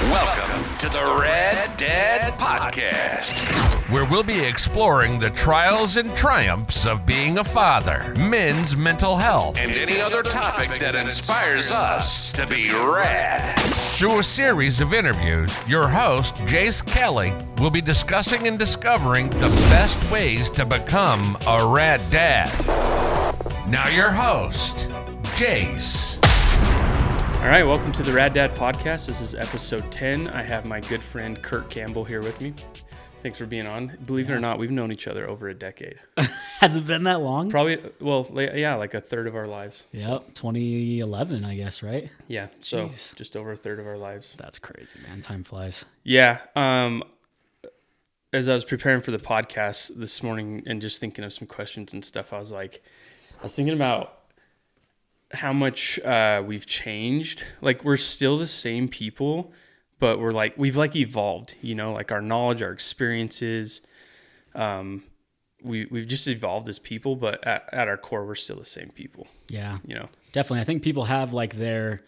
Welcome to the Red Dead Podcast, where we'll be exploring the trials and triumphs of being a father, men's mental health, and any other topic that inspires us to be rad. Through a series of interviews, your host, Jace Kelly, will be discussing and discovering the best ways to become a rad dad. Now your host, Jace. All right, welcome to the Rad Dad Podcast. This is episode 10. I have my good friend Kurt Campbell here with me. Thanks for being on. Believe it or not, we've known each other over a decade. Has it been that long? Probably, like a third of our lives. Yep, So, 2011, I guess, right? yeah, so Jeez. just over a third of our lives. That's crazy, man. Time flies. Yeah, as I was preparing for the podcast this morning and just thinking of some questions and stuff, I was thinking about how much we've changed. Like, we're still the same people, but we've evolved, like our knowledge, our experiences. We've just evolved as people, but at our core, we're still the same people. Yeah, definitely. I think people have like their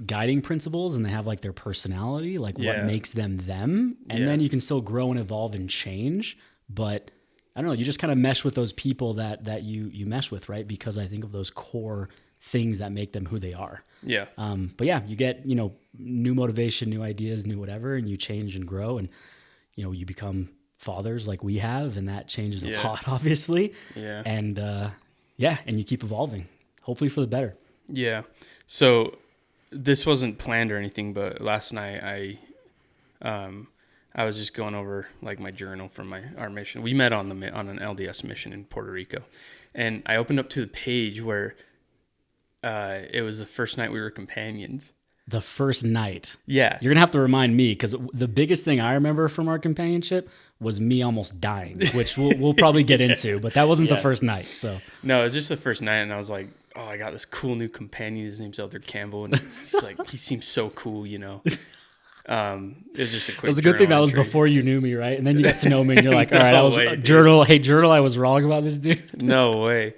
guiding principles and they have like their personality, like what makes them them. And then you can still grow and evolve and change, but I don't know, you just kind of mesh with those people that you mesh with, right? Because I think of those core things that make them who they are. Yeah. But yeah, you get, new motivation, new ideas, new whatever, and you change and grow, and, you become fathers like we have, and that changes a lot, obviously. Yeah. And, and you keep evolving, hopefully for the better. Yeah. So this wasn't planned or anything, but last night I was just going over like my journal from our mission. We met on an LDS mission in Puerto Rico, and I opened up to the page where it was the first night we were companions. The first night. Yeah. You're going to have to remind me, because the biggest thing I remember from our companionship was me almost dying, which we'll probably get into, but that wasn't the first night. So no, it was just the first night, and I was like, oh, I got this cool new companion. His name's Elder Campbell, and he seems so cool, It was just a quick. It was a good thing that was before you knew me, right? And then you got to know me, and you're like, all right, Journal, I was wrong about this dude. No way.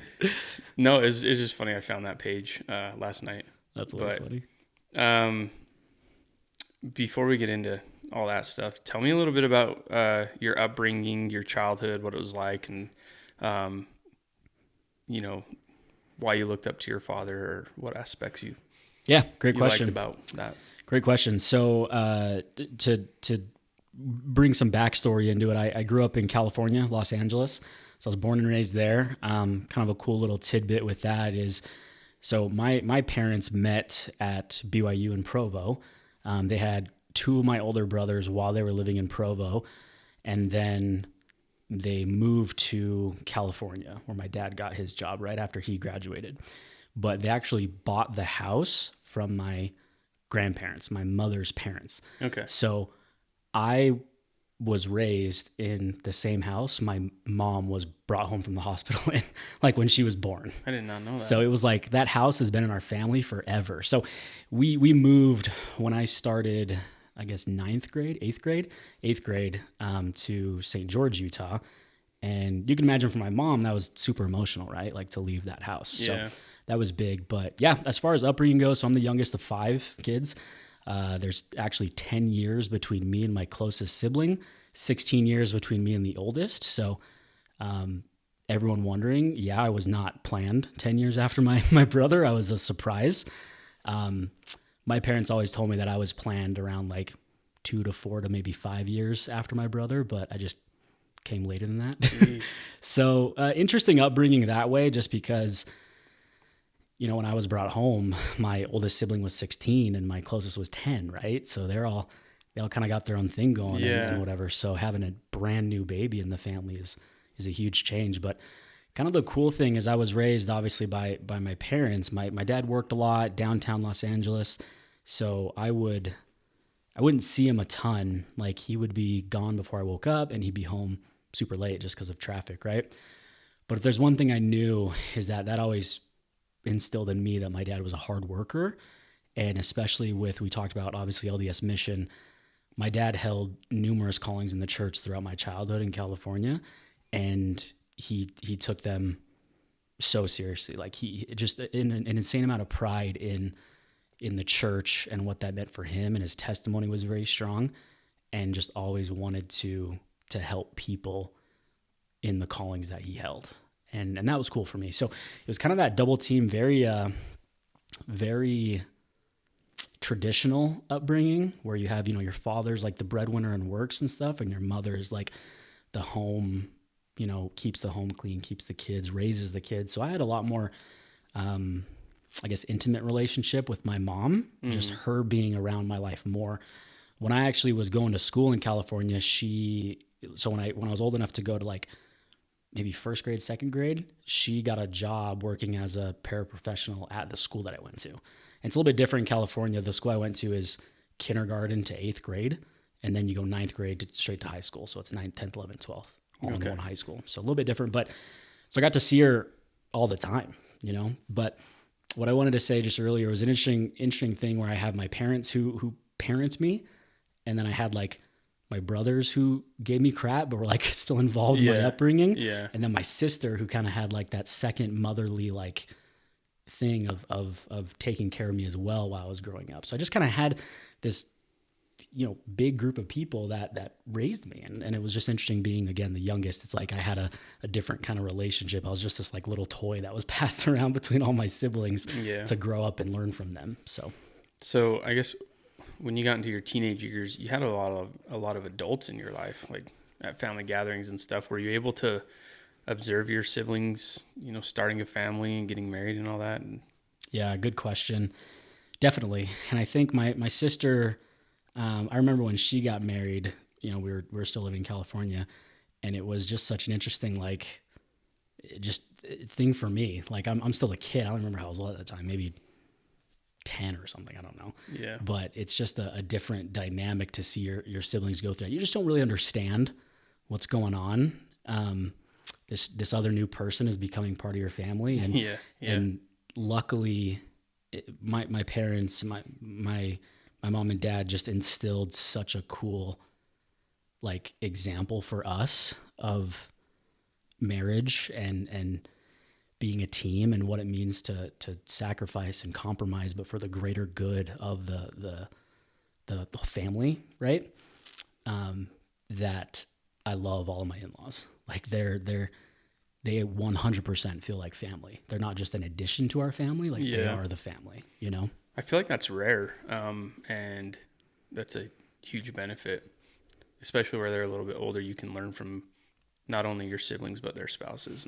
No, it's just funny. I found that page last night. That's funny. Before we get into all that stuff, tell me a little bit about your upbringing, your childhood, what it was like, and why you looked up to your father, or what aspects you great question liked about that. Great question. So to bring some backstory into it, I grew up in California, Los Angeles. So I was born and raised there. Kind of a cool little tidbit with that is, so my parents met at BYU in Provo. They had two of my older brothers while they were living in Provo, and then they moved to California, where my dad got his job right after he graduated. But they actually bought the house from my grandparents, my mother's parents. Okay. So I was raised in the same house my mom was brought home from the hospital in, like when she was born. I did not know that. So it was like that house has been in our family forever. So we moved when I started, I guess, eighth grade, to St. George, Utah. And you can imagine for my mom, that was super emotional, right? Like to leave that house. Yeah. So that was big. But yeah, as far as upbringing goes, so I'm the youngest of 5 kids. There's actually 10 years between me and my closest sibling, 16 years between me and the oldest. So everyone wondering, I was not planned 10 years after my brother. I was a surprise. My parents always told me that I was planned around like 2 to 4 to maybe 5 years after my brother, but I just came later than that. So interesting upbringing that way, just because when I was brought home, my oldest sibling was 16 and my closest was 10, right? So they all kind of got their own thing going and whatever. So having a brand new baby in the family is a huge change. But kind of the cool thing is I was raised obviously by my parents. My dad worked a lot downtown Los Angeles. So I wouldn't see him a ton. Like he would be gone before I woke up and he'd be home super late just because of traffic, right? But if there's one thing I knew is that always instilled in me that my dad was a hard worker. And especially we talked about obviously LDS mission, my dad held numerous callings in the church throughout my childhood in California, and he took them so seriously. Like he just an insane amount of pride in in the church and what that meant for him, and his testimony was very strong, and just always wanted to help people in the callings that he held. And that was cool for me. So it was kind of that double team, very traditional upbringing, where you have, your father's like the breadwinner and works and stuff, and your mother is like the home, keeps the home clean, keeps the kids, raises the kids. So I had a lot more, I guess, intimate relationship with my mom, just her being around my life more. When I actually was going to school in California, when I was old enough to go to like maybe first grade, second grade, she got a job working as a paraprofessional at the school that I went to. And it's a little bit different in California. The school I went to is kindergarten to 8th grade, and then you go 9th grade straight to high school. So it's 9th, 10th, 11th, 12th, all in one high school. So a little bit different, but so I got to see her all the time, But what I wanted to say just earlier was an interesting thing where I have my parents who parent me, and then I had like my brothers who gave me crap, but were like still involved in my upbringing. Yeah. And then my sister who kind of had like that second motherly like thing of taking care of me as well while I was growing up. So I just kind of had this, big group of people that raised me. And it was just interesting being, again, the youngest. It's like I had a different kind of relationship. I was just this like little toy that was passed around between all my siblings to grow up and learn from them. So I guess when you got into your teenage years, you had a lot of adults in your life, like at family gatherings and stuff. Were you able to observe your siblings, starting a family and getting married and all that? Yeah, good question. Definitely. And I think my sister, I remember when she got married, we were still living in California, and it was just such an interesting, like, just thing for me. Like I'm still a kid. I don't remember how I was at the time, maybe 10 or something. I don't know. Yeah. But it's just a different dynamic to see your siblings go through that. You just don't really understand what's going on. This other new person is becoming part of your family. And, and luckily my parents, my mom and dad just instilled such a cool, like, example for us of marriage and being a team and what it means to sacrifice and compromise, but for the greater good of the family, right? That I love all of my in-laws. Like they 100% feel like family. They're not just an addition to our family. Like they are the family, I feel like that's rare. And that's a huge benefit, especially where they're a little bit older. You can learn from not only your siblings, but their spouses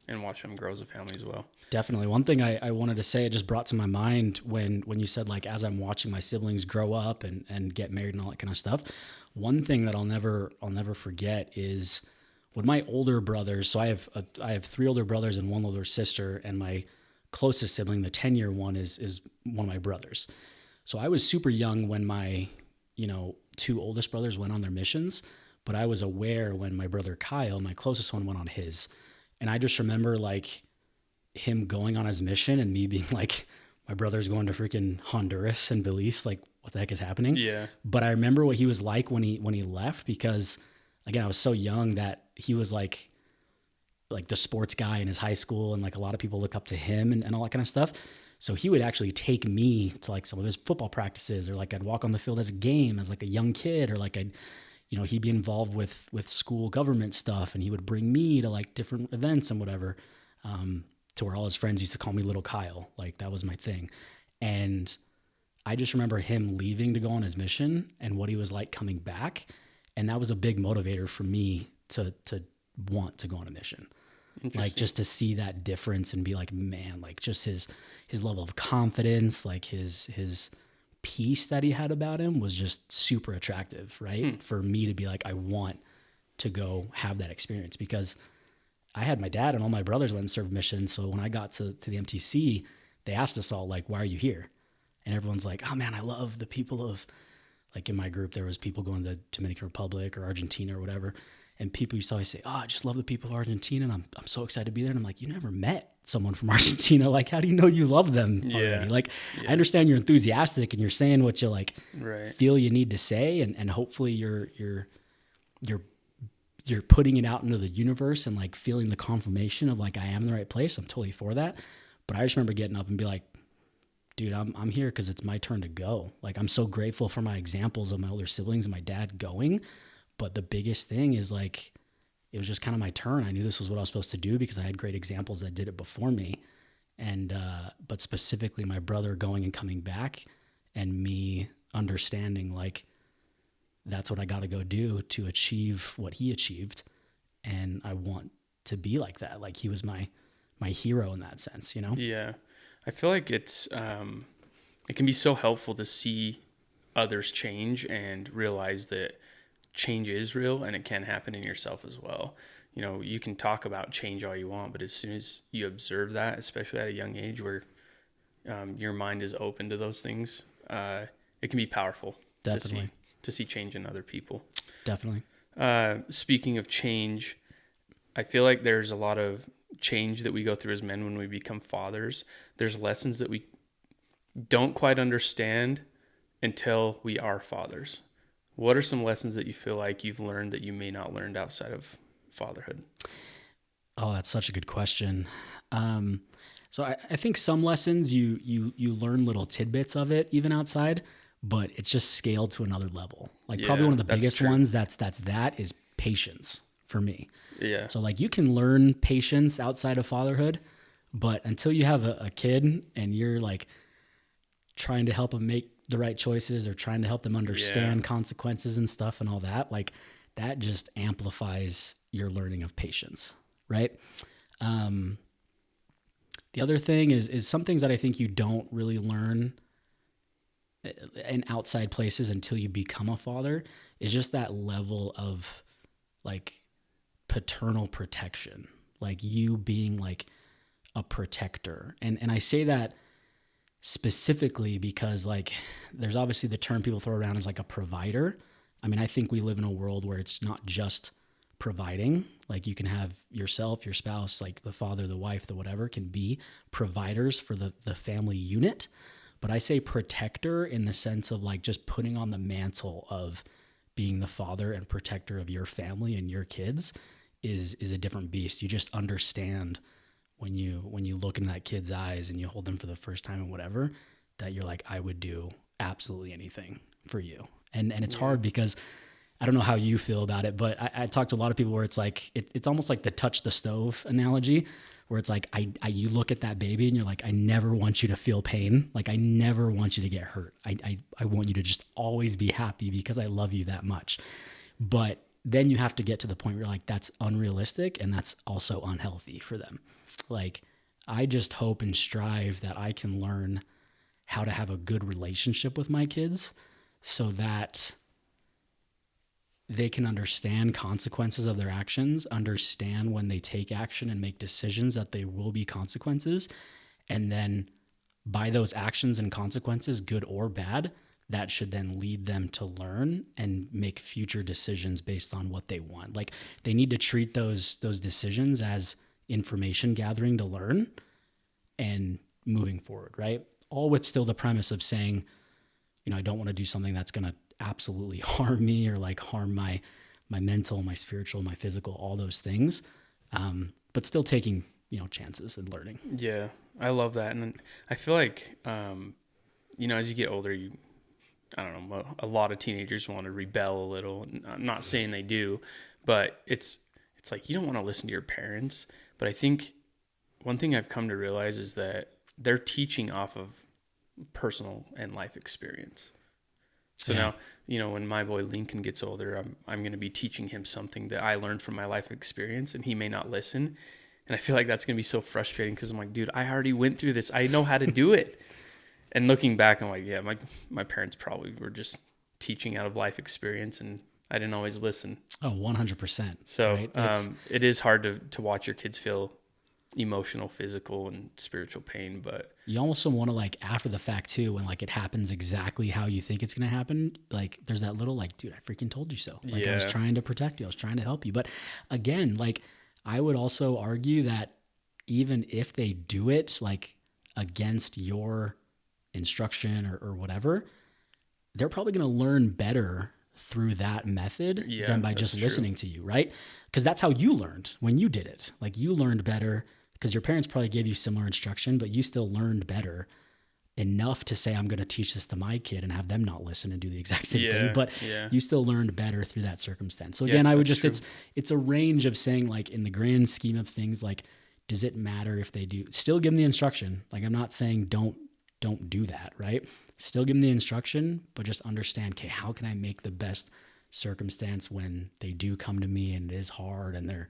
and watch them grow as a family as well. Definitely. One thing I wanted to say, it just brought to my mind when you said, like, as I'm watching my siblings grow up and get married and all that kind of stuff, one thing that I'll never forget is when my older brothers, so I have 3 older brothers and 1 older sister, and my closest sibling, the 10-year one, is one of my brothers. So I was super young when my, 2 oldest brothers went on their missions, but I was aware when my brother Kyle, my closest one, went on his. And I just remember, like, him going on his mission and me being like, my brother's going to freaking Honduras and Belize. Like, what the heck is happening? Yeah. But I remember what he was like when he left, because, again, I was so young that he was like the sports guy in his high school, and like a lot of people look up to him and all that kind of stuff. So he would actually take me to like some of his football practices, or like I'd walk on the field as a game as like a young kid, or like he'd be involved with school government stuff, and he would bring me to like different events and whatever, to where all his friends used to call me Little Kyle. Like that was my thing. And I just remember him leaving to go on his mission and what he was like coming back. And that was a big motivator for me to want to go on a mission. Like just to see that difference and be like, man, like just his level of confidence, like his peace that he had about him was just super attractive, right? For me to be like, I want to go have that experience, because I had my dad and all my brothers went and served missions. So when I got to the MTC, they asked us all, like, why are you here? And everyone's like, oh man, I love the people of, like, in my group, there was people going to Dominican Republic or Argentina or whatever. And people used to always say, oh, I just love the people of Argentina, and I'm so excited to be there. And I'm like, you never met someone from Argentina. Like, how do you know you love them already? Like, I understand you're enthusiastic and you're saying what you like feel you need to say, and hopefully you're putting it out into the universe and like feeling the confirmation of like, I am in the right place. I'm totally for that. But I just remember getting up and be like, dude, I'm here because it's my turn to go. Like, I'm so grateful for my examples of my older siblings and my dad going. But the biggest thing is like, it was just kind of my turn. I knew this was what I was supposed to do because I had great examples that did it before me. And, but specifically my brother going and coming back and me understanding like, that's what I got to go do to achieve what he achieved. And I want to be like that. Like, he was my hero in that sense, you know? Yeah. I feel like it's, it can be so helpful to see others change and realize that change is real and it can happen in yourself as well. You know, you can talk about change all you want, but as soon as you observe that, especially at a young age where your mind is open to those things, it can be powerful. Definitely. To see change in other people. Definitely. Speaking of change, I feel like there's a lot of change that we go through as men when we become fathers. There's lessons that we don't quite understand until we are fathers. What are some lessons that you feel like you've learned that you may not learned outside of fatherhood? Oh, that's such a good question. So I think some lessons you learn little tidbits of it even outside, but it's just scaled to another level. Like probably one of the biggest ones that's is patience for me. Yeah. So like you can learn patience outside of fatherhood, but until you have a kid and you're like trying to help them make the right choices or trying to help them understand consequences and stuff and all that, like that just amplifies your learning of patience, right? The other thing is some things that I think you don't really learn in outside places until you become a father is just that level of like paternal protection, like you being like a protector. And I say that specifically because like there's obviously the term people throw around as like a provider. I mean, I think we live in a world where it's not just providing. Like you can have yourself, your spouse, like the father, the wife, the whatever can be providers for the family unit. But I say protector in the sense of like just putting on the mantle of being the father and protector of your family and your kids is a different beast. You just understand when you look in that kid's eyes and you hold them for the first time and whatever, that you're like, I would do absolutely anything for you. And it's hard because I don't know how you feel about it, but I talk to a lot of people where it's like, it's almost like the touch the stove analogy, where it's like, you look at that baby and you're like, I never want you to feel pain. Like I never want you to get hurt. I want you to just always be happy because I love you that much. But then you have to get to the point where you're like, that's unrealistic and that's also unhealthy for them. Like, I just hope and strive that I can learn how to have a good relationship with my kids so that they can understand consequences of their actions, understand when they take action and make decisions that there will be consequences. And then by those actions and consequences, good or bad, that should then lead them to learn and make future decisions based on what they want. Like they need to treat those decisions as information gathering to learn and moving forward, right? All with still the premise of saying, you know, I don't want to do something that's going to absolutely harm me or like harm my mental, my spiritual, my physical, all those things. But still taking, you know, chances and learning. Yeah, I love that. And I feel like, you know, as you get older, I don't know, a lot of teenagers want to rebel a little. I'm not saying they do, but it's like, you don't want to listen to your parents. But I think one thing I've come to realize is that they're teaching off of personal and life experience. So now, you know, when my boy Lincoln gets older, I'm going to be teaching him something that I learned from my life experience, and he may not listen. And I feel like that's going to be so frustrating because I'm like, dude, I already went through this. I know how to do it. And looking back, I'm like, yeah, my parents probably were just teaching out of life experience, and I didn't always listen. Oh, 100%. So right? It is hard to watch your kids feel emotional, physical, and spiritual pain, but you also want to like after the fact too, when like it happens exactly how you think it's going to happen, like there's that little like, dude, I freaking told you so. Like I was trying to protect you. I was trying to help you. But again, like I would also argue that even if they do it like against your instruction or whatever, they're probably going to learn better through that method than by just listening to you, right? Because that's how you learned when you did it. Like you learned better because your parents probably gave you similar instruction, but you still learned better enough to say I'm going to teach this to my kid and have them not listen and do the exact same Yeah, thing, but yeah. you still learned better through that circumstance. So Yeah, again, I would that's just true. it's a range of saying, like, in the grand scheme of things, like, does it matter if they do? Still give them the instruction. Like, I'm not saying don't do that, right? Still give them the instruction, but just understand, okay, how can I make the best circumstance when they do come to me and it is hard and they're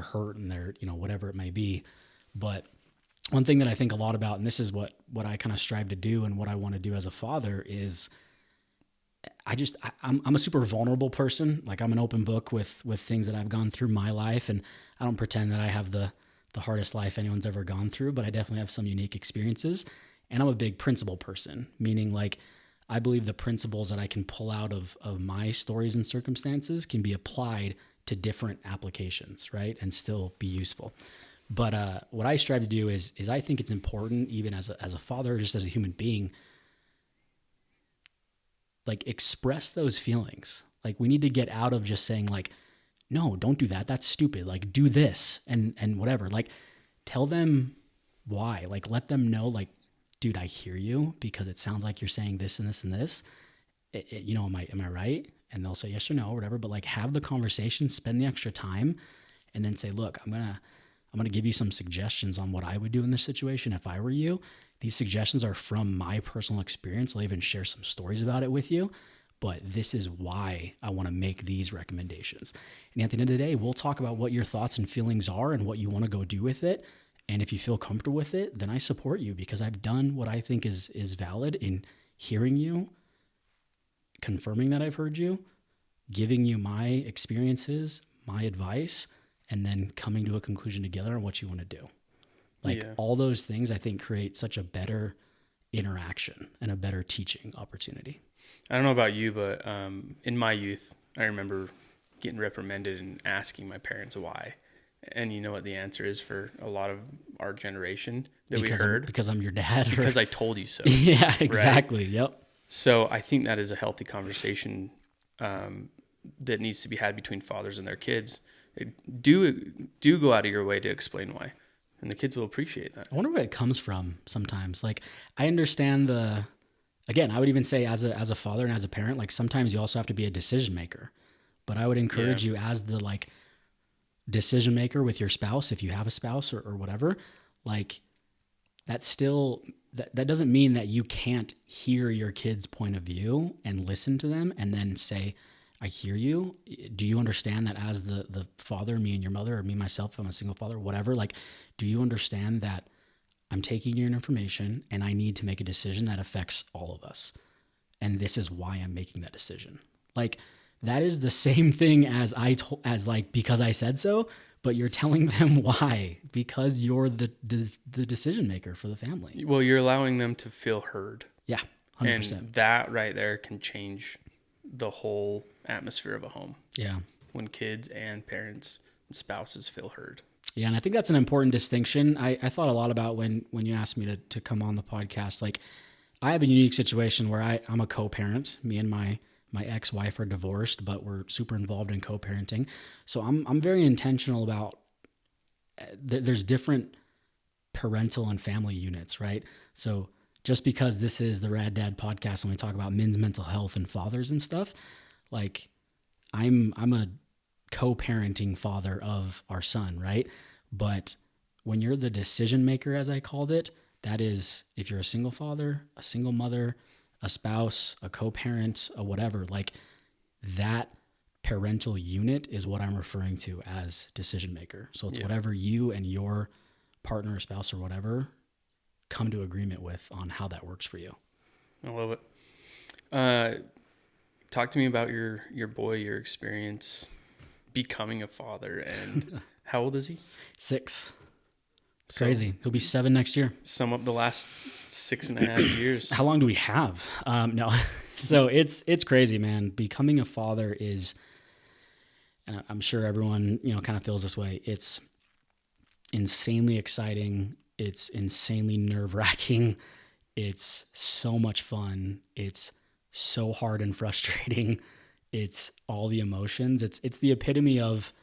hurt and they're, whatever it may be. But one thing that I think a lot about, and this is what I kind of strive to do and what I want to do as a father, is I'm a super vulnerable person. Like, I'm an open book with things that I've gone through my life, and I don't pretend that I have the hardest life anyone's ever gone through, but I definitely have some unique experiences. And I'm a big principle person, meaning, like, I believe the principles that I can pull out of my stories and circumstances can be applied to different applications, right? And still be useful. But what I strive to do is I think it's important, even as a father, just as a human being, like, express those feelings. Like, we need to get out of just saying, like, no, don't do that. That's stupid. Like, do this and whatever. Like, tell them why. Like, let them know, like, dude, I hear you, because it sounds like you're saying this and this and this. Am I right? And they'll say yes or no or whatever. But, like, have the conversation, spend the extra time, and then say, look, I'm gonna give you some suggestions on what I would do in this situation if I were you. These suggestions are from my personal experience. I'll even share some stories about it with you, but this is why I want to make these recommendations. And at the end of the day, we'll talk about what your thoughts and feelings are and what you want to go do with it. And if you feel comfortable with it, then I support you, because I've done what I think is valid in hearing you, confirming that I've heard you, giving you my experiences, my advice, and then coming to a conclusion together on what you want to do. Like, all those things, I think, create such a better interaction and a better teaching opportunity. I don't know about you, but in my youth, I remember getting reprimanded and asking my parents why. And you know what the answer is for a lot of our generation that we heard? Because I'm your dad. Because I told you so. Yeah, exactly. Right? Yep. So I think that is a healthy conversation that needs to be had between fathers and their kids. Do go out of your way to explain why, and the kids will appreciate that. I wonder where it comes from sometimes. Like, I understand again, I would even say as a father and as a parent, like, sometimes you also have to be a decision maker. But I would encourage you, as the, like, decision maker with your spouse, if you have a spouse or whatever, like, that's still, that doesn't mean that you can't hear your kid's point of view and listen to them and then say, I hear you. Do you understand that as the father, me and your mother, or me, myself, I'm a single father, whatever, like, do you understand that I'm taking your information and I need to make a decision that affects all of us? And this is why I'm making that decision. Like, that is the same thing as like, because I said so, but you're telling them why, because you're the decision maker for the family. Well, you're allowing them to feel heard. Yeah, 100%. And that right there can change the whole atmosphere of a home. Yeah. When kids and parents and spouses feel heard. Yeah, and I think that's an important distinction. I thought a lot about when you asked me to come on the podcast. Like, I have a unique situation where I'm a co-parent. Me and my ex-wife are divorced, but we're super involved in co-parenting. So I'm very intentional about there's different parental and family units, right? So just because this is the Rad Dad podcast and we talk about men's mental health and fathers and stuff, like, I'm a co-parenting father of our son, right? But when you're the decision maker, as I called it, that is, if you're a single father, a single mother, a spouse, a co-parent, a whatever, like, that parental unit is what I'm referring to as decision maker. So it's whatever you and your partner or spouse or whatever come to agreement with on how that works for you. I love it. Talk to me about your boy, your experience becoming a father, and how old is he? 6. Crazy. He'll be 7 next year. Sum up the last 6.5 years. How long do we have? No. So it's crazy, man. Becoming a father is, and I'm sure everyone, kind of feels this way. It's insanely exciting. It's insanely nerve-wracking. It's so much fun. It's so hard and frustrating. It's all the emotions. It's the epitome of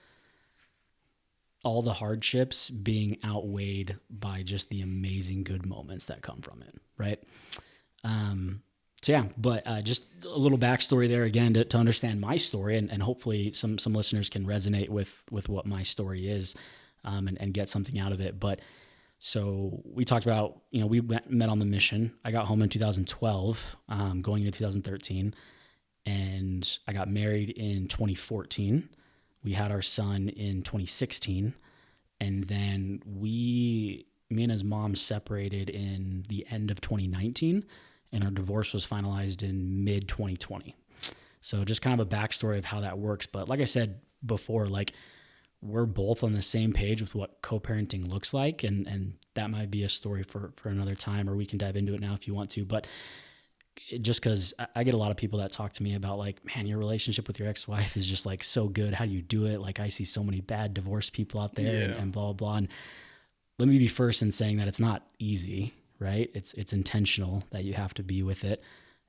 all the hardships being outweighed by just the amazing good moments that come from it, right? So yeah, but just a little backstory there again to understand my story, and hopefully some listeners can resonate with what my story is, and get something out of it. But so we talked about, we met on the mission. I got home in 2012, going into 2013, and I got married in 2014. We had our son in 2016, and then me and his mom separated in the end of 2019, and our divorce was finalized in mid 2020. So just kind of a backstory of how that works. But like I said before, like, we're both on the same page with what co-parenting looks like. And that might be a story for another time, or we can dive into it now if you want to. But just because I get a lot of people that talk to me about, like, man, your relationship with your ex-wife is just like so good. How do you do it? Like, I see so many bad divorced people out there, and blah, blah, blah. And let me be first in saying that it's not easy, right? It's intentional that you have to be with it,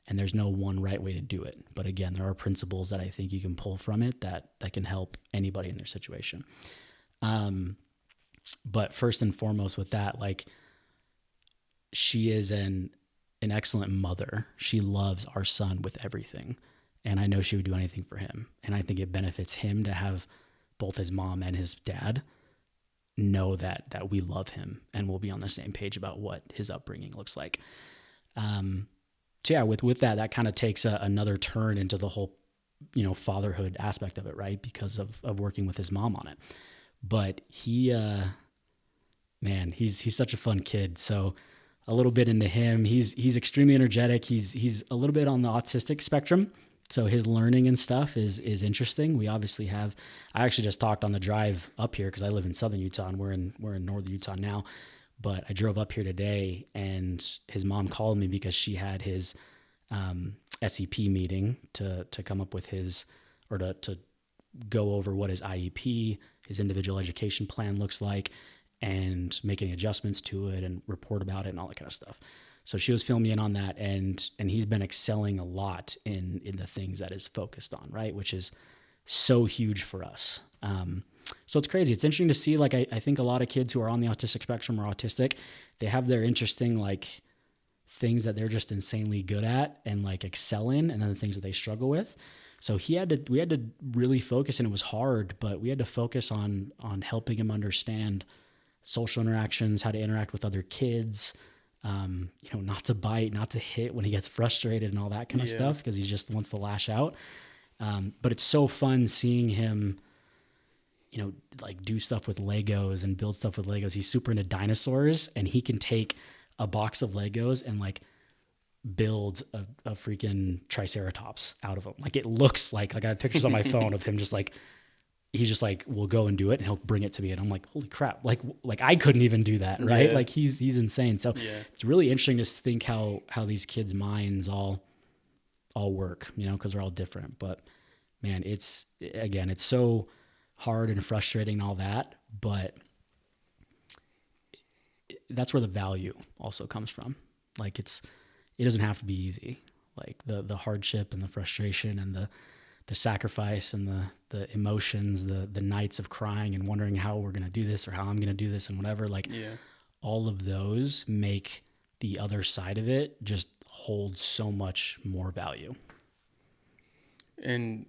and there's no one right way to do it. But again, there are principles that I think you can pull from it that can help anybody in their situation. But first and foremost with that, like, she is an excellent mother. She loves our son with everything. And I know she would do anything for him. And I think it benefits him to have both his mom and his dad know that we love him and we'll be on the same page about what his upbringing looks like. So yeah, with that kind of takes another turn into the whole, fatherhood aspect of it, right? Because of working with his mom on it. But he's such a fun kid. So a little bit into him, he's extremely energetic. He's a little bit on the autistic spectrum. So his learning and stuff is interesting. We obviously I actually just talked on the drive up here, because I live in southern Utah and we're in northern Utah now. But I drove up here today, and his mom called me because she had his SEP meeting to come up with to go over what his IEP, his individual education plan, looks like, and make any adjustments to it and report about it and all that kind of stuff. So she was filling me in on that, and he's been excelling a lot in the things that is focused on, right? Which is so huge for us. So it's crazy. It's interesting to see, like, I think a lot of kids who are on the autistic spectrum or autistic, they have their interesting, like, things that they're just insanely good at and, like, excel in, and then the things that they struggle with. So we had to really focus, and it was hard, but we had to focus on helping him understand social interactions, how to interact with other kids, not to bite, not to hit when he gets frustrated and all that kind of stuff, because he just wants to lash out. But it's so fun seeing him, like, do stuff with Legos and build stuff with Legos. He's super into dinosaurs, and he can take a box of Legos and, like, build a freaking Triceratops out of them. Like, it looks like I have pictures on my phone of him just like, he's just like, we'll go and do it, and he'll bring it to me. And I'm like, holy crap. Like I couldn't even do that. Right. Yeah. Like he's insane. So it's really interesting to think how these kids' minds all work, cause they're all different, but man, it's so hard and frustrating and all that, but that's where the value also comes from. Like, it doesn't have to be easy. Like the hardship and the frustration and the sacrifice and the emotions, the nights of crying and wondering how we're going to do this or how I'm going to do this and whatever, all of those make the other side of it just hold so much more value. And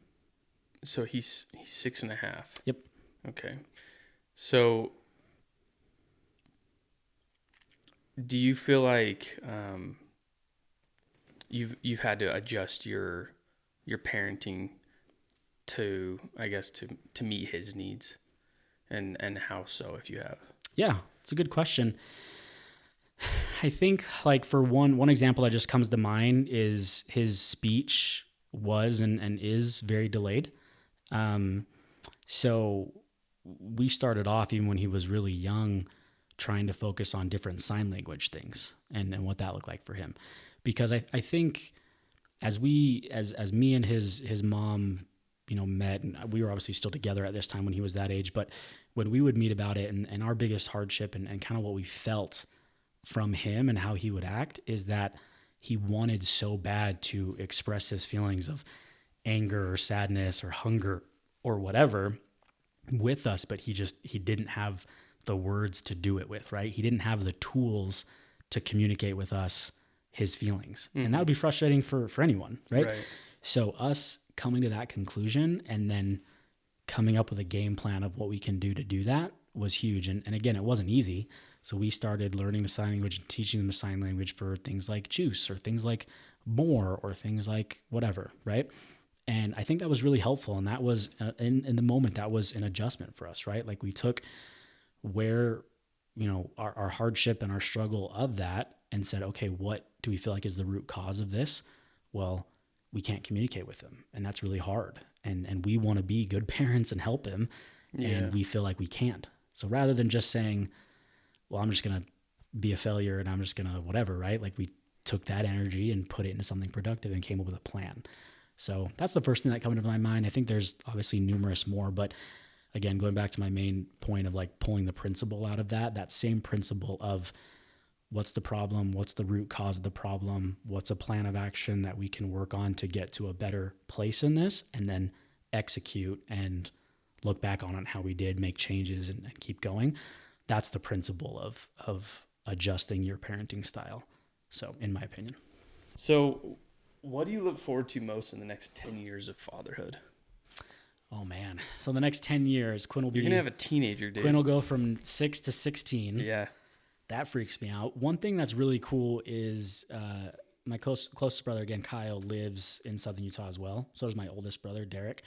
so he's 6.5. Yep. Okay. So do you feel like you've had to adjust your parenting to, I guess, to meet his needs, and how so, if you have? Yeah, it's a good question. I think, like, for one example that just comes to mind is his speech was and is very delayed. So we started off, even when he was really young, trying to focus on different sign language things and what that looked like for him. Because I think as me and his mom, met, and we were obviously still together at this time when he was that age, but when we would meet about it, and our biggest hardship and kind of what we felt from him and how he would act is that he wanted so bad to express his feelings of anger or sadness or hunger or whatever, with us, but he didn't have the words to do it with, right? He didn't have the tools to communicate with us his feelings. And that would be frustrating for anyone, right? So us coming to that conclusion and then coming up with a game plan of what we can do to do that was huge. And again, it wasn't easy. So we started learning the sign language and teaching them the sign language for things like juice or things like more or things like whatever, right? And I think that was really helpful. And that was, in the moment, that was an adjustment for us, right? Like we took where, our hardship and our struggle of that and said, okay, what do we feel like is the root cause of this? Well, we can't communicate with him, and that's really hard. And we want to be good parents and help him, and we feel like we can't. So rather than just saying, well, I'm just going to be a failure and I'm just going to whatever, right? Like we took that energy and put it into something productive and came up with a plan. So that's the first thing that came into my mind. I think there's obviously numerous more, but again, going back to my main point of like pulling the principle out of that same principle of what's the problem, what's the root cause of the problem, what's a plan of action that we can work on to get to a better place in this, and then execute and look back on it, how we did, make changes and keep going. That's the principle of adjusting your parenting style. So in my opinion. So what do you look forward to most in the next 10 years of fatherhood? Oh man. So the next 10 years, Quinn will be... You're going to have a teenager, dude. Quinn will go from 6 to 16. Yeah. That freaks me out. One thing that's really cool is my closest brother, again, Kyle, lives in Southern Utah as well. So does my oldest brother, Derek.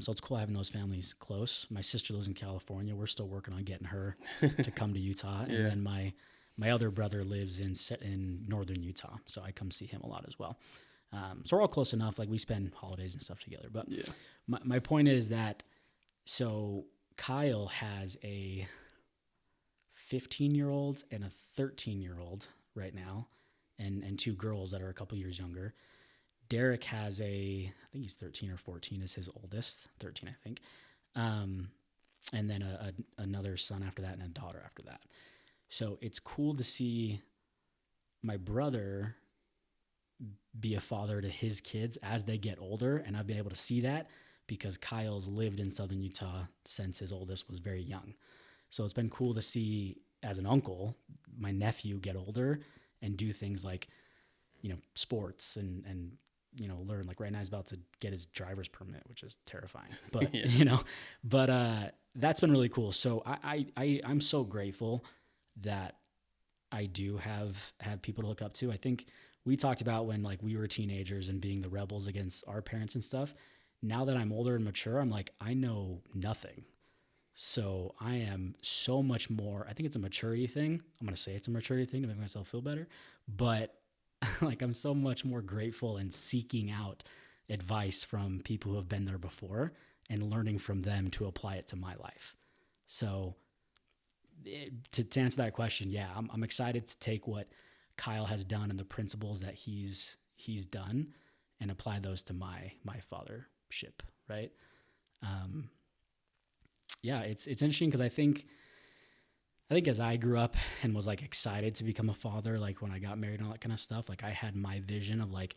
So it's cool having those families close. My sister lives in California. We're still working on getting her to come to Utah. And then my other brother lives in northern Utah. So I come see him a lot as well. So we're all close enough. Like we spend holidays and stuff together. But my point is that, so Kyle has a 15-year-old and a 13-year-old right now, and two girls that are a couple years younger. Derek has I think he's 13 or 14 is his oldest, 13, I think. And then another son after that and a daughter after that. So it's cool to see my brother be a father to his kids as they get older. And I've been able to see that because Kyle's lived in Southern Utah since his oldest was very young. So it's been cool to see as an uncle, my nephew get older and do things like, sports and learn. Like right now he's about to get his driver's permit, which is terrifying, but that's been really cool. So I'm so grateful that I do have people to look up to. I think we talked about when like we were teenagers and being the rebels against our parents and stuff. Now that I'm older and mature, I'm like, I know nothing. So I am so much more, I think it's a maturity thing. I'm going to say it's a maturity thing to make myself feel better, but like I'm so much more grateful and seeking out advice from people who have been there before and learning from them to apply it to my life. So to answer that question, yeah, I'm excited to take what Kyle has done and the principles that he's done and apply those to my fathership, right? Yeah, it's interesting because I think as I grew up and was like excited to become a father, like when I got married and all that kind of stuff, like I had my vision of like,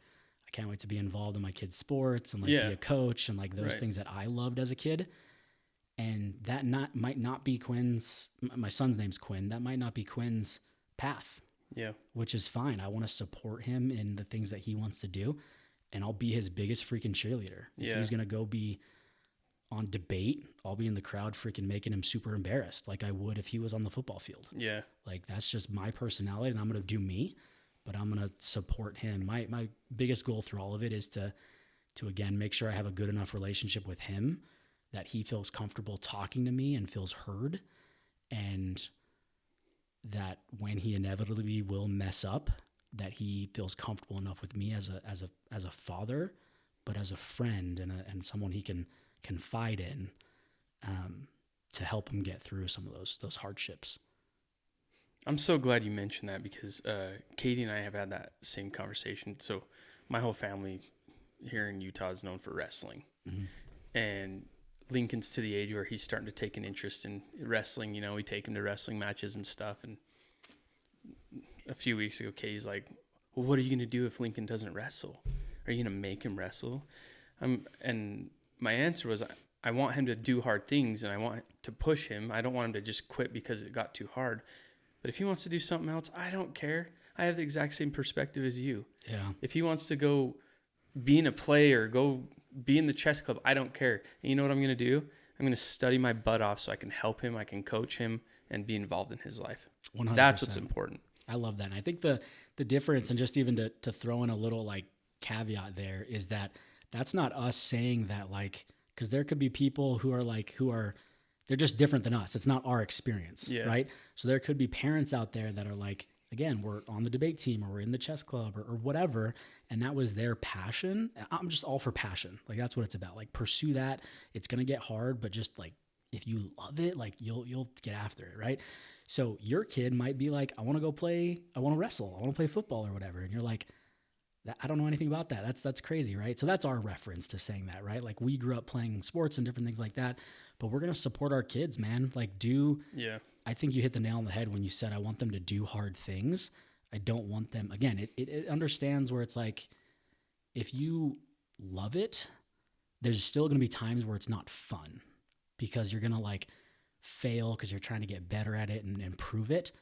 I can't wait to be involved in my kids' sports and like be a coach and like those things that I loved as a kid. And that might not be my son's name's Quinn. That might not be Quinn's path. Yeah. Which is fine. I want to support him in the things that he wants to do. And I'll be his biggest freaking cheerleader. If he's going to go be on debate, I'll be in the crowd freaking making him super embarrassed like I would if he was on the football field. Yeah. Like that's just my personality and I'm going to do me, but I'm going to support him. My biggest goal through all of it is to again, make sure I have a good enough relationship with him that he feels comfortable talking to me and feels heard, and that when he inevitably will mess up, that he feels comfortable enough with me as a father, but as a friend and someone he can confide in, to help him get through some of those hardships. I'm so glad you mentioned that because Katie and I have had that same conversation. So my whole family here in Utah is known for wrestling. Mm-hmm. And Lincoln's to the age where he's starting to take an interest in wrestling. We take him to wrestling matches and stuff. And a few weeks ago, Katie's like, well, what are you going to do if Lincoln doesn't wrestle? Are you going to make him wrestle? And my answer was, I want him to do hard things and I want to push him. I don't want him to just quit because it got too hard. But if he wants to do something else, I don't care. I have the exact same perspective as you. Yeah. If he wants to go be in a play or go be in the chess club, I don't care. And you know what I'm going to do? I'm going to study my butt off so I can help him, I can coach him, and be involved in his life. 100%. That's what's important. I love that. And I think the difference, and just even to throw in a little like caveat there, is that that's not us saying that, like, because there could be people who are they're just different than us. It's not our experience, right? So there could be parents out there that are like, again, we're on the debate team or we're in the chess club or whatever, and that was their passion. I'm just all for passion. Like, that's what it's about. Like, pursue that. It's going to get hard, but just like, if you love it, like you'll get after it, right? So your kid might be like, I want to wrestle, I want to play football or whatever. And you're like, I don't know anything about that. That's crazy, right? So that's our reference to saying that, right? Like, we grew up playing sports and different things like that, but we're going to support our kids, man. Like, I think you hit the nail on the head when you said, I want them to do hard things. I don't want them, again, it understands where it's like, if you love it, there's still going to be times where it's not fun because you're going to like fail because you're trying to get better at it and improve it.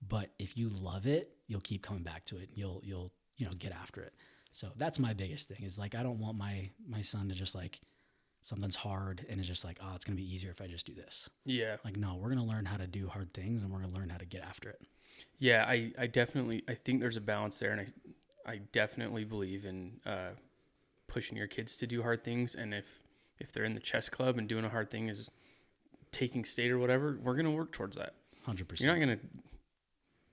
But if you love it, you'll keep coming back to it. You'll get after it. So that's my biggest thing, is like, I don't want my son to just like, something's hard and it's just like, oh, it's going to be easier if I just do this. Yeah. Like, no, we're going to learn how to do hard things and we're going to learn how to get after it. Yeah. I definitely, I think there's a balance there. And I definitely believe in pushing your kids to do hard things. And if they're in the chess club and doing a hard thing is taking state or whatever, we're going to work towards that. 100%. You're not going to,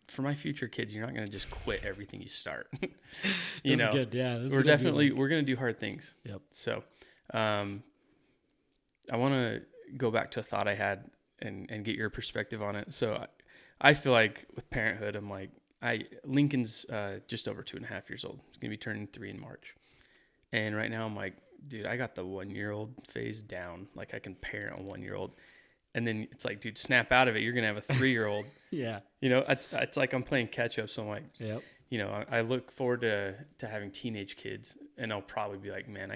for my future kids, you're not going to just quit everything you start. That's good. Yeah. We're going to do hard things. Yep. So, I want to go back to a thought I had and get your perspective on it. So I feel like with parenthood, I'm like, Lincoln's just over 2.5 years old. He's going to be turning 3 in March. And right now I'm like, dude, I got the 1-year-old phase down. Like, I can parent a 1-year-old. And then it's like, dude, snap out of it. You're going to have a 3-year-old. Yeah. It's like I'm playing catch up. So I'm like, yep. I look forward to having teenage kids, and I'll probably be like, man,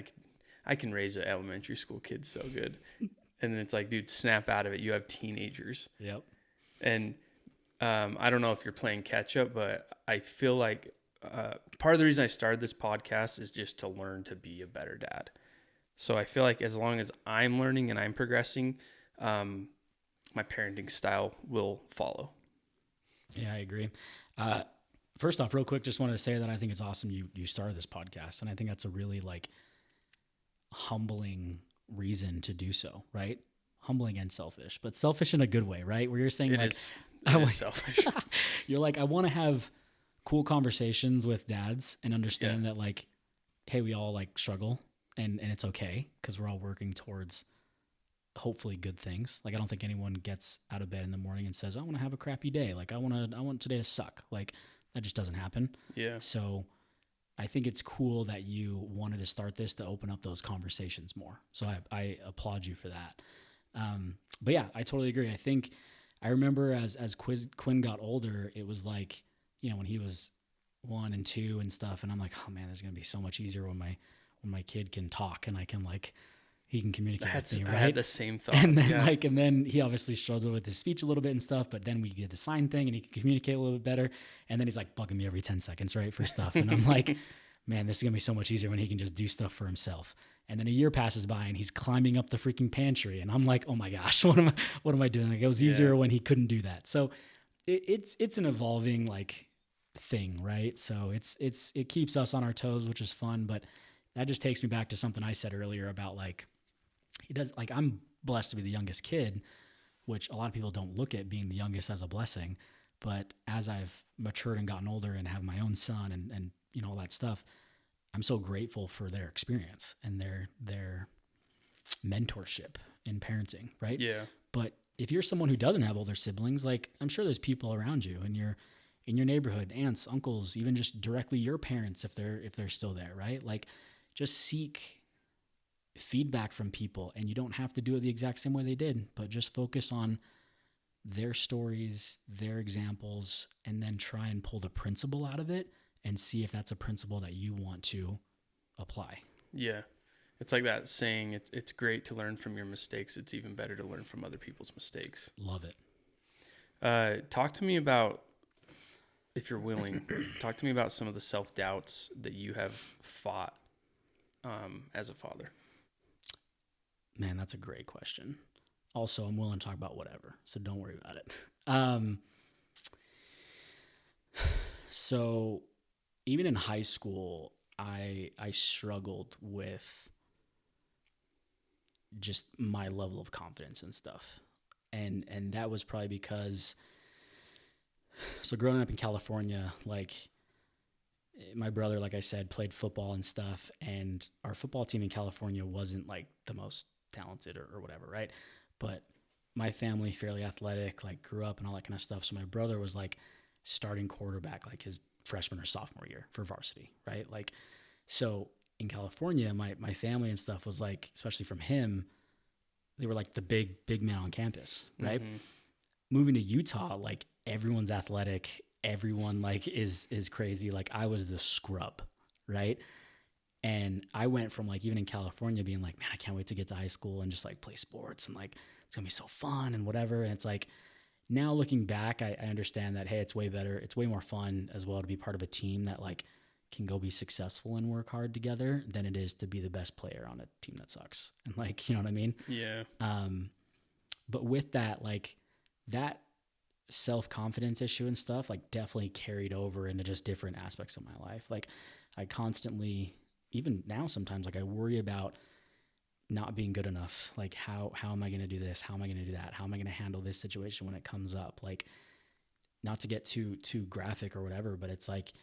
I can raise an elementary school kid so good. And then it's like, dude, snap out of it. You have teenagers. Yep. And I don't know if you're playing catch up, but I feel like part of the reason I started this podcast is just to learn to be a better dad. So I feel like as long as I'm learning and I'm progressing, my parenting style will follow. Yeah, I agree. First off, real quick, just wanted to say that I think it's awesome you started this podcast. And I think that's a really like humbling reason to do so, right? Humbling and selfish, but selfish in a good way, right? Where you're saying it is selfish. You're like, I want to have cool conversations with dads and understand that like, hey, we all like struggle and it's okay because we're all working towards hopefully good things. Like, I don't think anyone gets out of bed in the morning and says, I want to have a crappy day. Like, I want today to suck. Like, that just doesn't happen. Yeah. So I think it's cool that you wanted to start this to open up those conversations more. So I applaud you for that. But yeah, I totally agree. I think I remember as Quinn got older, it was like, when he was 1 and 2 and stuff, and I'm like, oh man, this is gonna be so much easier when my kid can talk and I can like, he can communicate with me, right? I had the same thought. And then and then he obviously struggled with his speech a little bit and stuff, but then we did the sign thing and he could communicate a little bit better. And then he's like bugging me every 10 seconds, right, for stuff. And I'm like, man, this is gonna be so much easier when he can just do stuff for himself. And then a year passes by and he's climbing up the freaking pantry. And I'm like, oh my gosh, what am I doing? Like, it was easier when he couldn't do that. So it's an evolving like thing, right? So it keeps us on our toes, which is fun. But that just takes me back to something I said earlier about like, I'm blessed to be the youngest kid, which a lot of people don't look at being the youngest as a blessing. But as I've matured and gotten older and have my own son and all that stuff, I'm so grateful for their experience and their mentorship in parenting, right? Yeah. But if you're someone who doesn't have older siblings, like, I'm sure there's people around you in your neighborhood, aunts, uncles, even just directly your parents if they're still there, right? Like, just seek feedback from people, and you don't have to do it the exact same way they did, but just focus on their stories, their examples, and then try and pull the principle out of it and see if that's a principle that you want to apply. Yeah. It's like that saying, it's great to learn from your mistakes. It's even better to learn from other people's mistakes. Love it. Talk to me about, if you're willing, talk to me about some of the self-doubts that you have fought as a father. Man, that's a great question. Also, I'm willing to talk about whatever, so don't worry about it. So even in high school, I struggled with just my level of confidence and stuff. And that was probably because, so growing up in California, like my brother, like I said, played football and stuff, and our football team in California wasn't like the most talented or whatever, right? But my family, fairly athletic, like grew up and all that kind of stuff. So my brother was like starting quarterback like his freshman or sophomore year for varsity, right? Like, so in California, my family and stuff was like, especially from him, they were like the big man on campus, right? Mm-hmm. Moving to Utah, like everyone's athletic, everyone like is crazy. Like I was the scrub, right? And I went from like, even in California being like, man, I can't wait to get to high school and just like play sports and like, it's gonna be so fun and whatever. And it's like, now looking back, I understand that, hey, it's way better. It's way more fun as well to be part of a team that like can go be successful and work hard together than it is to be the best player on a team that sucks. And like, you know what I mean? Yeah. But with that, like that self-confidence issue and stuff, like definitely carried over into just different aspects of my life. Like I constantly, even now sometimes, like I worry about not being good enough. Like how am I going to do this? How am I going to do that? How am I going to handle this situation when it comes up? Like not to get too graphic or whatever, but it's like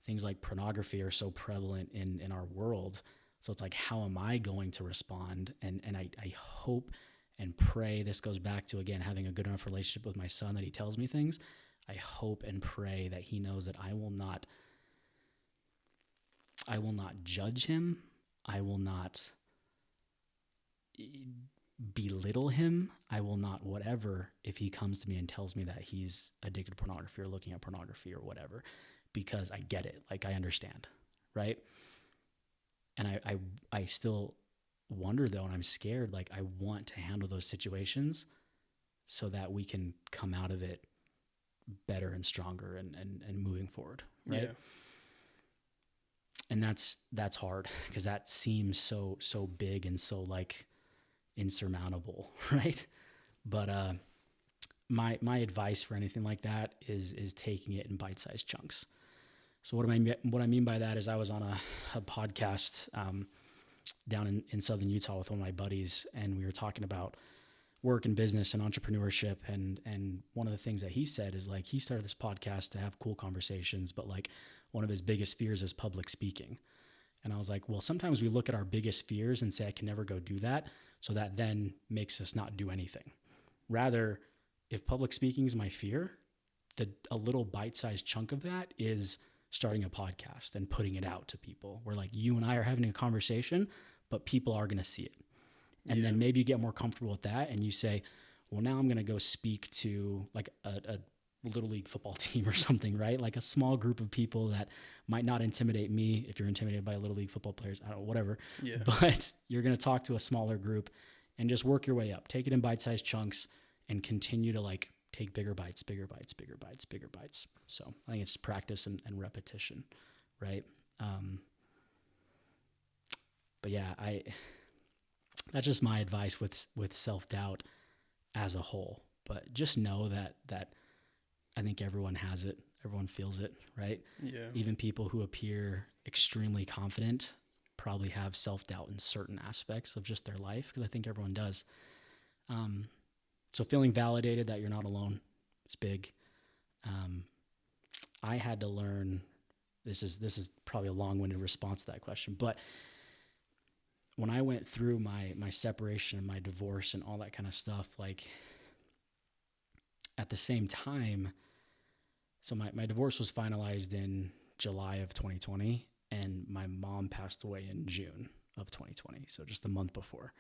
things like pornography are so prevalent in our world. So it's like, how am I going to respond? And I hope and pray, this goes back to, again, having a good enough relationship with my son that he tells me things. I hope and pray that he knows that I will not judge him. I will not belittle him. I will not whatever if he comes to me and tells me that he's addicted to pornography or looking at pornography or whatever, because I get it. Like I understand, right? And I still wonder though, and I'm scared, like I want to handle those situations so that we can come out of it better and stronger and moving forward, right? Yeah. And that's hard because that seems so big and so like insurmountable, right? But my advice for anything like that is taking it in bite-sized chunks. So what I mean by that is I was on a podcast down in southern Utah with one of my buddies, and we were talking about work and business and entrepreneurship, and one of the things that he said is like he started this podcast to have cool conversations, but like one of his biggest fears is public speaking. And I was like, well, sometimes we look at our biggest fears and say I can never go do that, so that then makes us not do anything. Rather, if public speaking is my fear, a little bite-sized chunk of that is starting a podcast and putting it out to people where like you and I are having a conversation, but people are going to see it. And then maybe you get more comfortable with that and you say, well, now I'm going to go speak to like a little league football team or something, right? Like a small group of people that might not intimidate me if you're intimidated by little league football players, I don't know, whatever. Yeah. But you're going to talk to a smaller group and just work your way up. Take it in bite-sized chunks and continue to like take bigger bites. So I think it's practice and repetition, right? But yeah, that's just my advice with self-doubt as a whole. But just know that I think everyone has it. Everyone feels it, right? Yeah. Even people who appear extremely confident probably have self-doubt in certain aspects of just their life, because I think everyone does. So feeling validated that you're not alone is big. I had to learn, this is probably a long-winded response to that question, but when I went through my separation and my divorce and all that kind of stuff, like at the same time, so my divorce was finalized in July of 2020, and my mom passed away in June of 2020. So just a month before.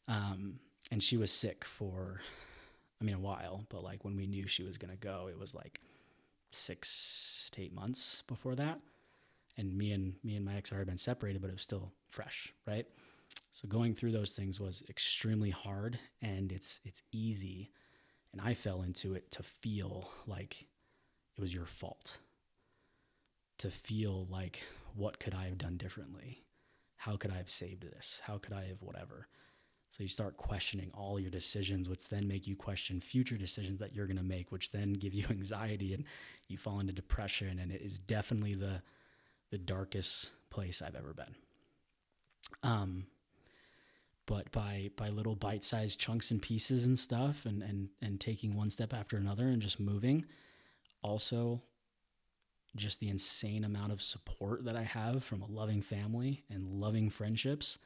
And she was sick for, a while, but like when we knew she was going to go, it was like 6 to 8 months before that. and me and my ex had been separated, but it was still fresh, right? So going through those things was extremely hard, and it's easy, and I fell into it to feel like it was your fault, to feel like, what could I have done differently? How could I have saved this? How could I have whatever? So you start questioning all your decisions, which then make you question future decisions that you're going to make, which then give you anxiety, and you fall into depression. And it is definitely the darkest place I've ever been. But by little bite-sized chunks and pieces and stuff, and taking one step after another and just moving, also just the insane amount of support that I have from a loving family and loving friendships,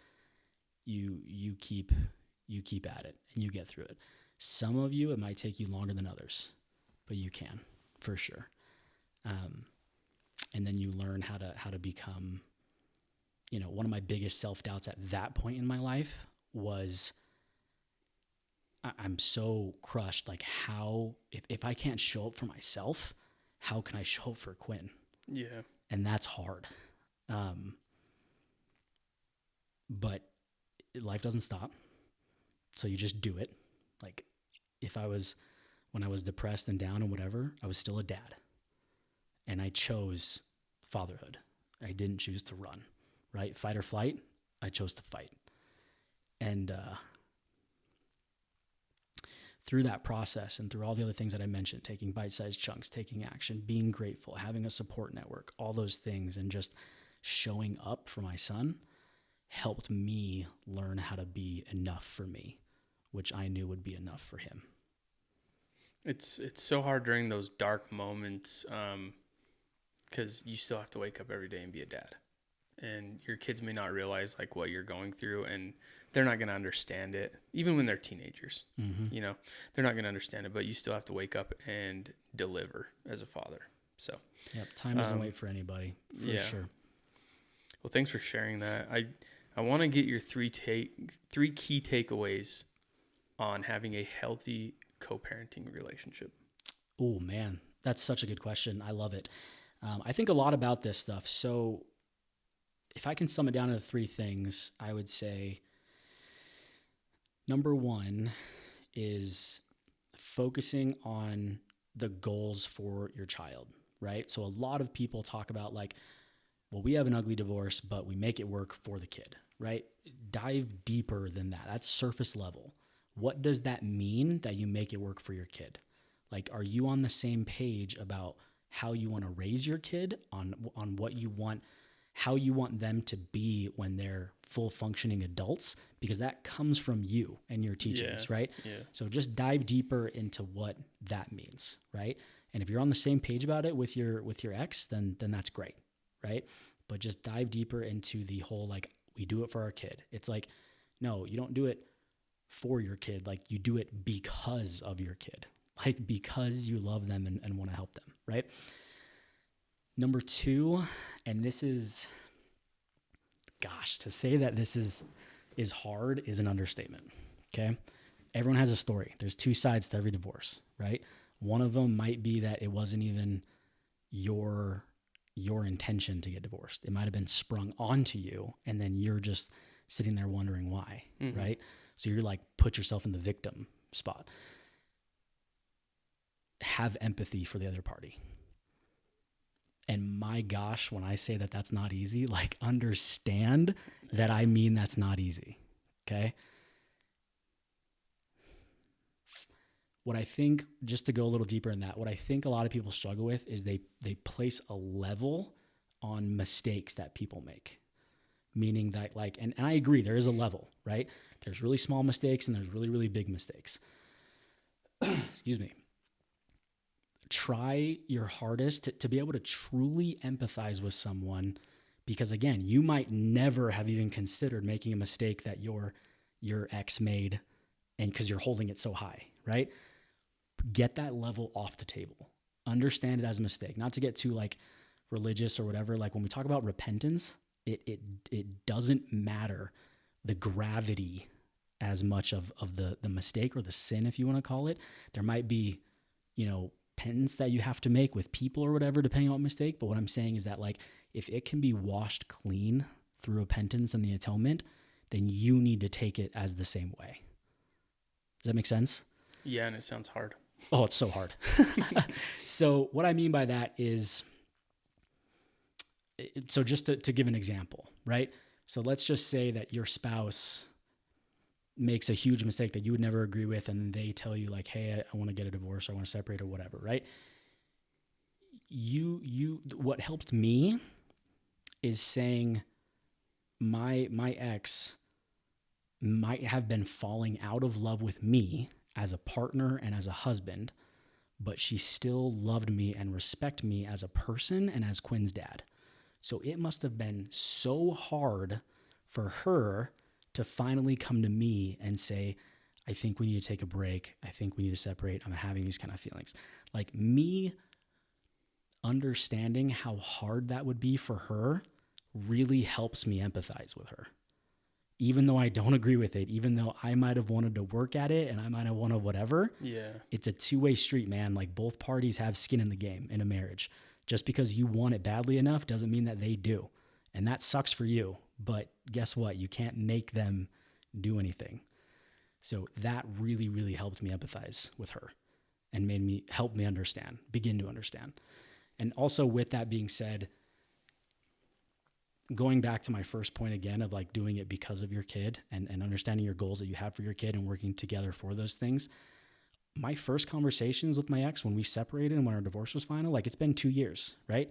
you keep at it and you get through it. Some of you, it might take you longer than others, but you can, for sure. And then you learn how to become, one of my biggest self-doubts at that point in my life was, I'm so crushed. Like, how, if I can't show up for myself, how can I show up for Quinn? Yeah. And that's hard. But life doesn't stop. So you just do it. Like, when I was depressed and down and whatever, I was still a dad. And I chose fatherhood. I didn't choose to run, right? Fight or flight, I chose to fight. And through that process and through all the other things that I mentioned, taking bite-sized chunks, taking action, being grateful, having a support network, all those things, and just showing up for my son helped me learn how to be enough for me, which I knew would be enough for him. It's so hard during those dark moments, because you still have to wake up every day and be a dad. And your kids may not realize like what you're going through, and they're not going to understand it. Even when they're teenagers, they're not going to understand it, but you still have to wake up and deliver as a father. So, yep, time doesn't wait for anybody, for sure. Well, thanks for sharing that. I want to get your three key takeaways on having a healthy co-parenting relationship. Oh man, that's such a good question. I love it. I think a lot about this stuff. So if I can sum it down into three things, I would say number one is focusing on the goals for your child, right? So a lot of people talk about like, well, we have an ugly divorce, but we make it work for the kid, right? Dive deeper than that. That's surface level. What does that mean that you make it work for your kid? Like, are you on the same page about how you want to raise your kid, on what you want, how you want them to be when they're full functioning adults? Because that comes from you and your teachings, right? Yeah. So just dive deeper into what that means, right? And if you're on the same page about it with your ex, then that's great, right? But just dive deeper into the whole, like, we do it for our kid. It's like, no, you don't do it for your kid. Like, you do it because of your kid, like because you love them and want to help them, right? Number two, and this is, gosh, to say that this is hard is an understatement, okay? Everyone has a story. There's two sides to every divorce, right? One of them might be that it wasn't even your intention to get divorced. It might have been sprung onto you, and then you're just sitting there wondering why, right? So you're like, put yourself in the victim spot. Have empathy for the other party. And my gosh, when I say that that's not easy, like, understand that I mean that's not easy, okay? What I think, just to go a little deeper in that, what I think a lot of people struggle with is they place a level on mistakes that people make. Meaning that, like, and I agree, there is a level, right? There's really small mistakes and there's really, really big mistakes. Excuse me. Try your hardest to be able to truly empathize with someone, because again, you might never have even considered making a mistake that your ex made, and because you're holding it so high, right? Get that level off the table. Understand it as a mistake. Not to get too like religious or whatever. Like, when we talk about repentance, it doesn't matter the gravity as much of the mistake or the sin, if you want to call it. There might be, penance that you have to make with people or whatever, depending on what mistake. But what I'm saying is that like, if it can be washed clean through repentance and the atonement, then you need to take it as the same way. Does that make sense? Yeah, and it sounds hard. Oh, it's so hard. So what I mean by that is, so just to give an example, right? So let's just say that your spouse makes a huge mistake that you would never agree with, and they tell you like, hey, I want to get a divorce, or I want to separate, or whatever, right? What helped me is saying my ex might have been falling out of love with me as a partner and as a husband, but she still loved me and respected me as a person and as Quinn's dad. So it must have been so hard for her to finally come to me and say, I think we need to take a break. I think we need to separate. I'm having these kind of feelings. Like, me understanding how hard that would be for her really helps me empathize with her. Even though I don't agree with it, even though I might have wanted to work at it and I might have wanted whatever, it's a two-way street, man. Like, both parties have skin in the game in a marriage. Just because you want it badly enough doesn't mean that they do. And that sucks for you. But guess what? You can't make them do anything. So that really, really helped me empathize with her and help me begin to understand. And also, with that being said, going back to my first point again of like doing it because of your kid and understanding your goals that you have for your kid and working together for those things. My first conversations with my ex when we separated and when our divorce was final, like, it's been 2 years, right?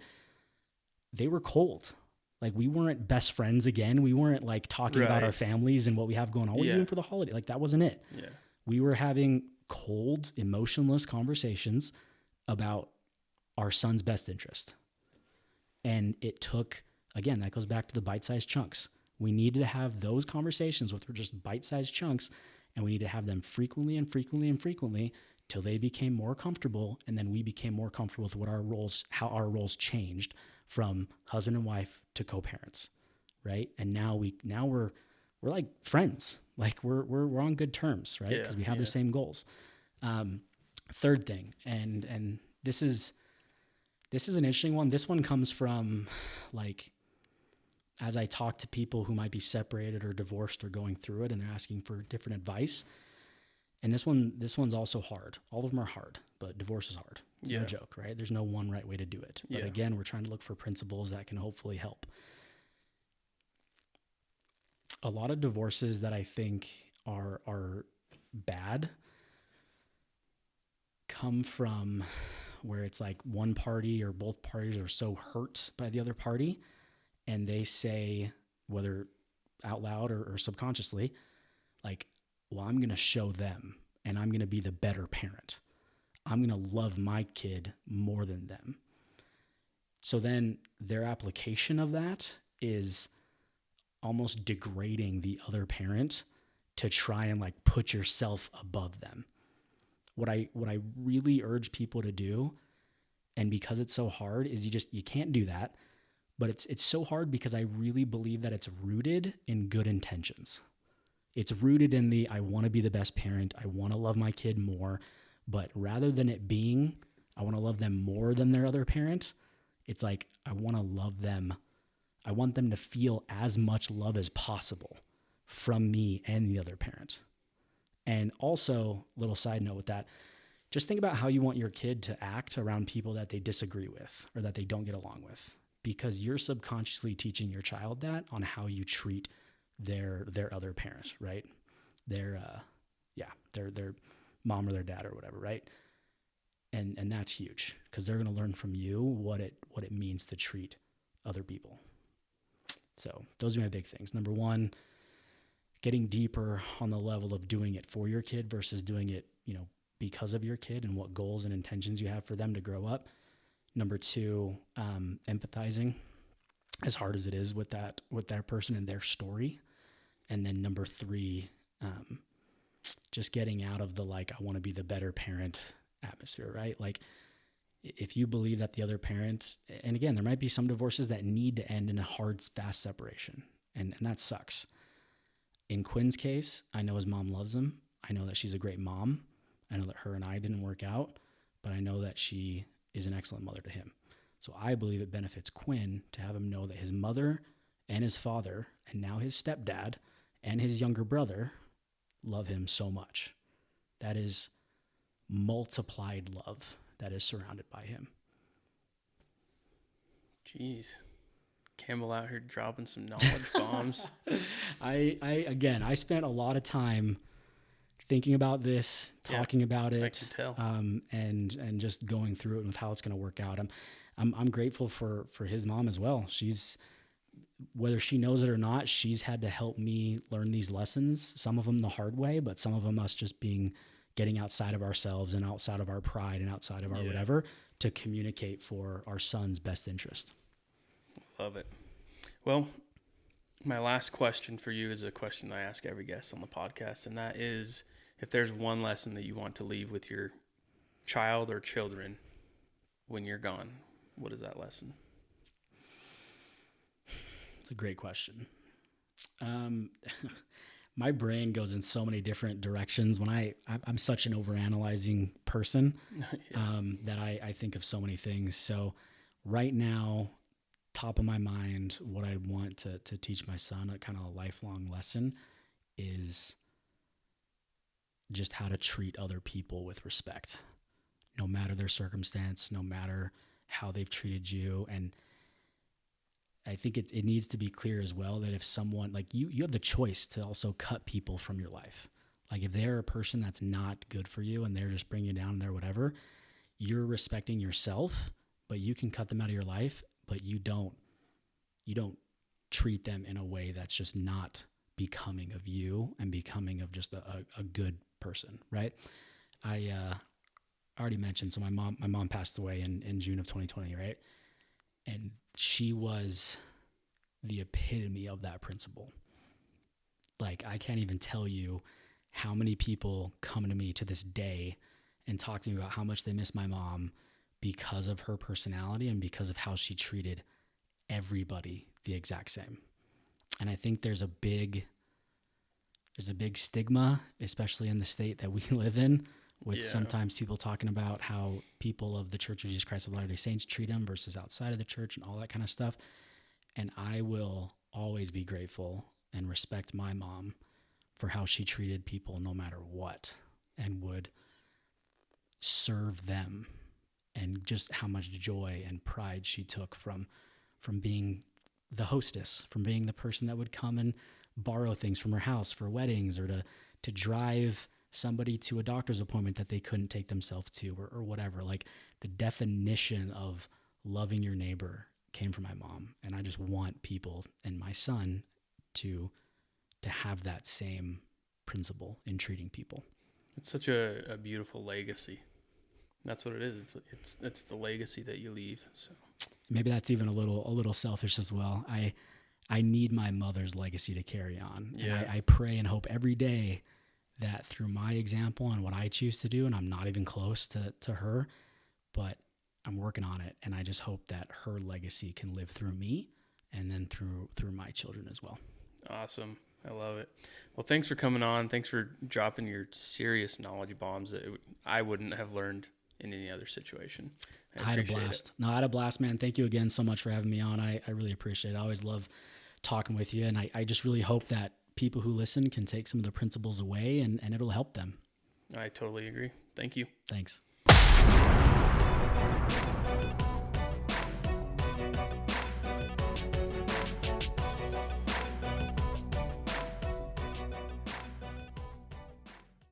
They were cold. Like, we weren't best friends again. We weren't like talking about our families and what we have going on. What are you doing for the holiday? Like, that wasn't it. Yeah. We were having cold, emotionless conversations about our son's best interest. And it took, again, that goes back to the bite-sized chunks. We needed to have those conversations with just bite-sized chunks, and we need to have them frequently and frequently and frequently till they became more comfortable, and then we became more comfortable with how our roles changed from husband and wife to co-parents, right? And now we're like friends, like we're on good terms, right? Because we have the same goals. Third thing, and this is an interesting one. This one comes from, like, as I talk to people who might be separated or divorced or going through it, and they're asking for different advice. And this one's also hard. All of them are hard, but divorce is hard. It's no joke, right? There's no one right way to do it. But again, we're trying to look for principles that can hopefully help. A lot of divorces that I think are bad come from where it's like one party or both parties are so hurt by the other party, and they say, whether out loud or subconsciously, like, well, I'm going to show them and I'm going to be the better parent. I'm going to love my kid more than them. So then their application of that is almost degrading the other parent to try and like put yourself above them. What I really urge people to do, and because it's so hard, is you can't do that. But it's so hard because I really believe that it's rooted in good intentions. It's rooted in I want to be the best parent. I want to love my kid more. But rather than it being, I want to love them more than their other parent, it's like, I want to love them. I want them to feel as much love as possible from me and the other parent. And also, little side note with that, just think about how you want your kid to act around people that they disagree with or that they don't get along with, because you're subconsciously teaching your child that on how you treat their other parent, right? Their mom or their dad or whatever, right? And that's huge, because they're going to learn from you what it means to treat other people. So those are my big things. Number one, getting deeper on the level of doing it for your kid versus doing it, because of your kid and what goals and intentions you have for them to grow up. Number two, empathizing, as hard as it is with that person and their story. And then number three, just getting out of the, like, I want to be the better parent atmosphere, right? Like, if you believe that the other parent, and again, there might be some divorces that need to end in a hard, fast separation, and that sucks. In Quinn's case, I know his mom loves him. I know that she's a great mom. I know that her and I didn't work out, but I know that she is an excellent mother to him. So I believe it benefits Quinn to have him know that his mother and his father, and now his stepdad and his younger brother, love him so much. That is multiplied love that is surrounded by him. Jeez. Campbell out here dropping some knowledge bombs. I spent a lot of time thinking about this, talking about it, I can tell. And just going through it with how it's going to work out. I'm grateful for his mom as well. She's, whether she knows it or not, she's had to help me learn these lessons. Some of them the hard way, but some of them us just getting outside of ourselves and outside of our pride and outside of our whatever to communicate for our son's best interest. Love it. Well, my last question for you is a question I ask every guest on the podcast, and that is, if there's one lesson that you want to leave with your child or children when you're gone, what is that lesson? It's a great question. My brain goes in so many different directions when I'm such an overanalyzing person that I think of so many things. So right now, top of my mind, what I want to teach my son, a kind of a lifelong lesson, is just how to treat other people with respect, no matter their circumstance, no matter how they've treated you. And I think it needs to be clear as well that if someone, like you have the choice to also cut people from your life. Like if they're a person that's not good for you and they're just bringing you down and they're whatever, you're respecting yourself, but you can cut them out of your life, but you don't treat them in a way that's just not becoming of you and becoming of just a good person, right? I already mentioned, so my mom passed away in June of 2020, right? And she was the epitome of that principle. Like, I can't even tell you how many people come to me to this day and talk to me about how much they miss my mom because of her personality and because of how she treated everybody the exact same. And I think there's a big stigma, especially in the state that we live in, with sometimes people talking about how people of the Church of Jesus Christ of Latter-day Saints treat them versus outside of the church and all that kind of stuff. And I will always be grateful and respect my mom for how she treated people no matter what, and would serve them, and just how much joy and pride she took from being the hostess, from being the person that would come and borrow things from her house for weddings, or to drive somebody to a doctor's appointment that they couldn't take themselves to, or whatever. Like, the definition of loving your neighbor came from my mom. And I just want people and my son to have that same principle in treating people. It's such a beautiful legacy. That's what it is. It's the legacy that you leave. So maybe that's even a little selfish as well. I need my mother's legacy to carry on. Yeah. And I pray and hope every day that through my example and what I choose to do, and I'm not even close to her, but I'm working on it. And I just hope that her legacy can live through me and then through my children as well. Awesome. I love it. Well, thanks for coming on. Thanks for dropping your serious knowledge bombs that I wouldn't have learned in any other situation. I had a blast. No, I had a blast, man. Thank you again so much for having me on. I really appreciate it. I always love talking with you. And I just really hope that people who listen can take some of the principles away and it'll help them. I totally agree. Thank you. Thanks.